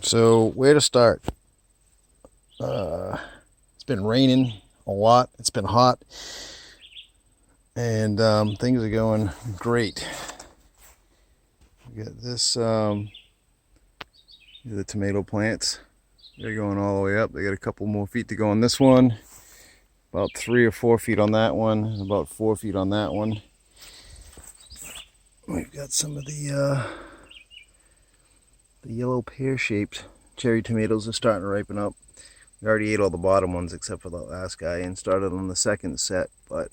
So where to start? It's been raining a lot. It's been hot, and things are going great. We got this. The tomato plants. They're going all the way up. They got a couple more feet to go on this one. About 3 or 4 feet on that one, and about 4 feet on that one. We've got some of the yellow pear-shaped cherry tomatoes are starting to ripen up. We already ate all the bottom ones except for the last guy and started on the second set, but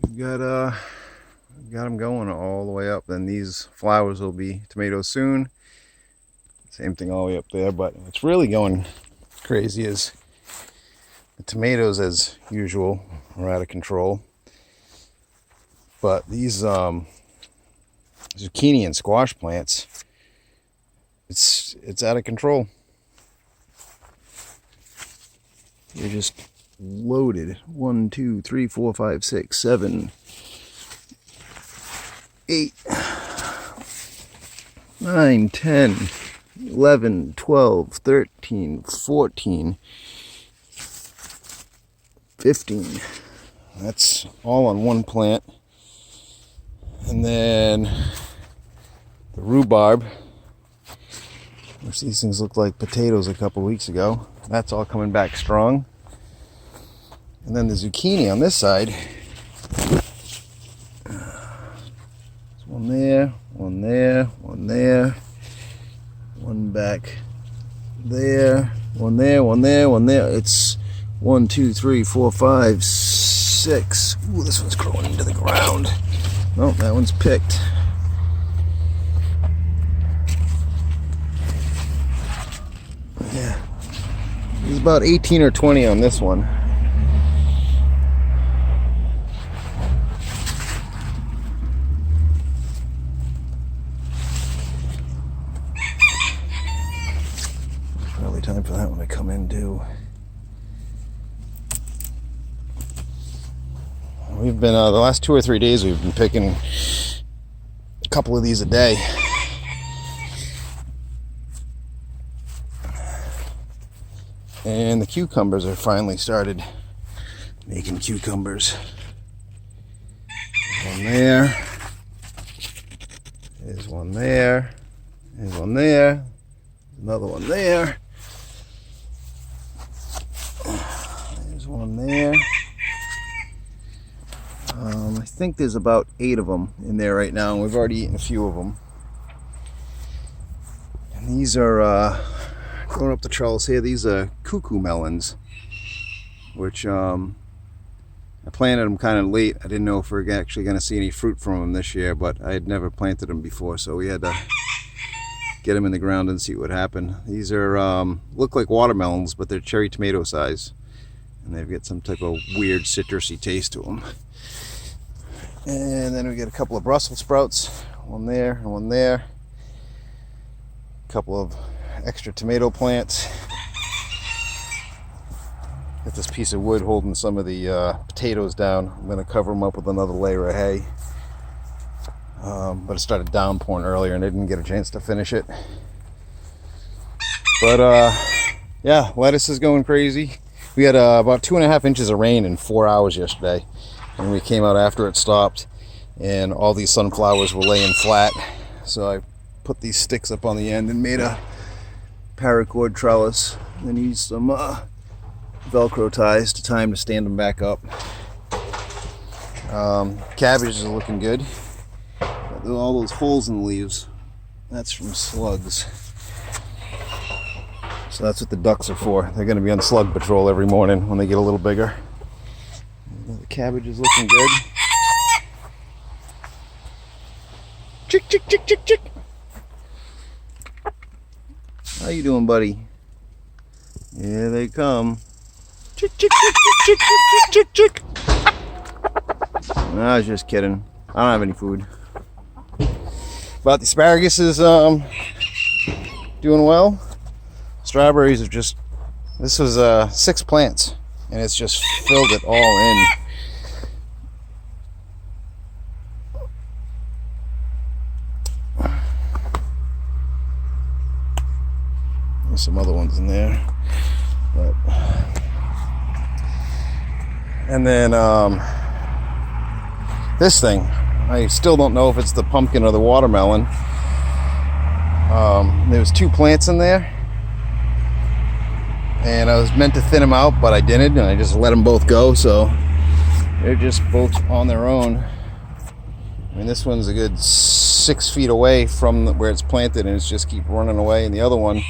we've got them going all the way up. Then these flowers will be tomatoes soon. Same thing all the way up there, but what's really going crazy is the tomatoes, as usual, are out of control. But these zucchini and squash plants, it's out of control. They're just loaded. 1, 2, 3, 4, 5, 6, 7, 8, 9, 10, 11, 12, 13, 14, 15. That's all on one plant. And then the rhubarb, which these things look like potatoes a couple weeks ago, that's all coming back strong. And then the zucchini on this side, there's one there, one there, one there, one back there, one there, one there, one there. It's 1, 2, 3, 4, 5, 6. Ooh, this one's growing into the ground. Oh, that one's picked. Yeah. There's about 18 or 20 on this one. Probably time for that one to come in too. We've been, the last 2 or 3 days, we've been picking a couple of these a day. And the cucumbers are finally started making cucumbers. One there. There's one there. There's one there. Another one there. There's one there. I think there's about 8 of them in there right now, and we've already eaten a few of them. And these are going up the trellis here. These are cuckoo melons, which I planted them kind of late. I didn't know if we were actually going to see any fruit from them this year, but I had never planted them before, so we had to get them in the ground and see what happened. These are look like watermelons, but they're cherry tomato size, and they've got some type of weird citrusy taste to them. And then we get a couple of Brussels sprouts, one there and one there. A couple of extra tomato plants. Got this piece of wood holding some of the potatoes down. I'm going to cover them up with another layer of hay. But it started downpouring earlier and I didn't get a chance to finish it. But yeah, lettuce is going crazy. We had about 2.5 inches of rain in 4 hours yesterday. And we came out after it stopped, and all these sunflowers were laying flat. So I put these sticks up on the end and made a paracord trellis. Then used some Velcro ties to tie them to stand them back up. Cabbages are looking good. All those holes in the leaves, that's from slugs. So that's what the ducks are for. They're going to be on slug patrol every morning when they get a little bigger. The cabbage is looking good. Chick, chick, chick, chick, chick. How you doing, buddy? Here they come. Chick, chick, chick, chick, chick, chick, chick, chick. No, I was just kidding. I don't have any food. But the asparagus is doing well. Strawberries have just, this was 6 plants, and it's just filled it all in. There's some other ones in there. But, and then this thing, I still don't know if it's the pumpkin or the watermelon. There was 2 plants in there, and I was meant to thin them out, but I didn't, and I just let them both go, so they're just both on their own. I mean, this one's a good 6 feet away from where it's planted, and it's just keep running away. And the other one,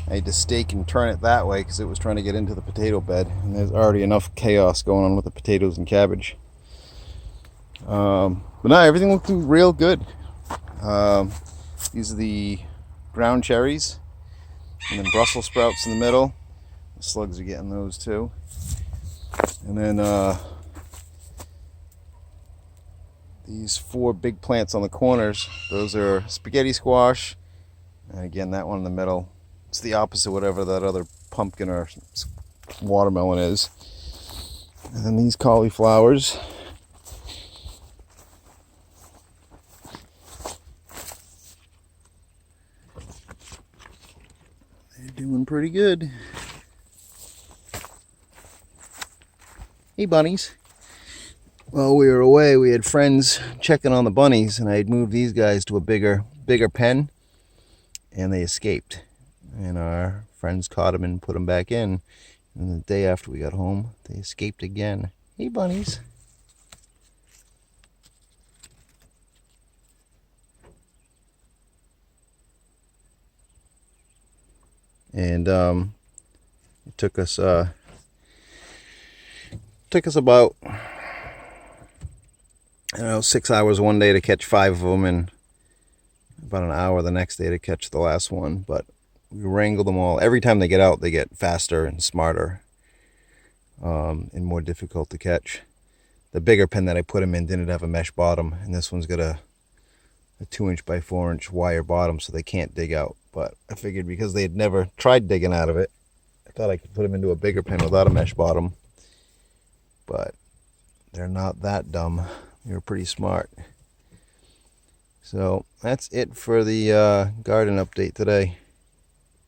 I had to stake and turn it that way because it was trying to get into the potato bed, and there's already enough chaos going on with the potatoes and cabbage. But no, everything looked real good. These are the ground cherries, and then Brussels sprouts in the middle. The slugs are getting those too. And then these 4 big plants on the corners, those are spaghetti squash. And again, that one in the middle, it's the opposite whatever that other pumpkin or watermelon is. And then these cauliflowers. They're doing pretty good. Hey, bunnies. While we were away, we had friends checking on the bunnies, and I had moved these guys to a bigger pen, and they escaped. And our friends caught them and put them back in. And the day after we got home, they escaped again. Hey, bunnies. And it took us about, I don't know, 6 hours one day to catch 5 of them, and about an hour the next day to catch the last one. But we wrangled them all. Every time they get out, they get faster and smarter, and more difficult to catch. The bigger pen that I put them in didn't have a mesh bottom, and this one's got a 2-inch by 4-inch wire bottom, so they can't dig out. But I figured because they had never tried digging out of it, I thought I could put them into a bigger pen without a mesh bottom. But they're not that dumb. They're pretty smart. So that's it for the garden update today.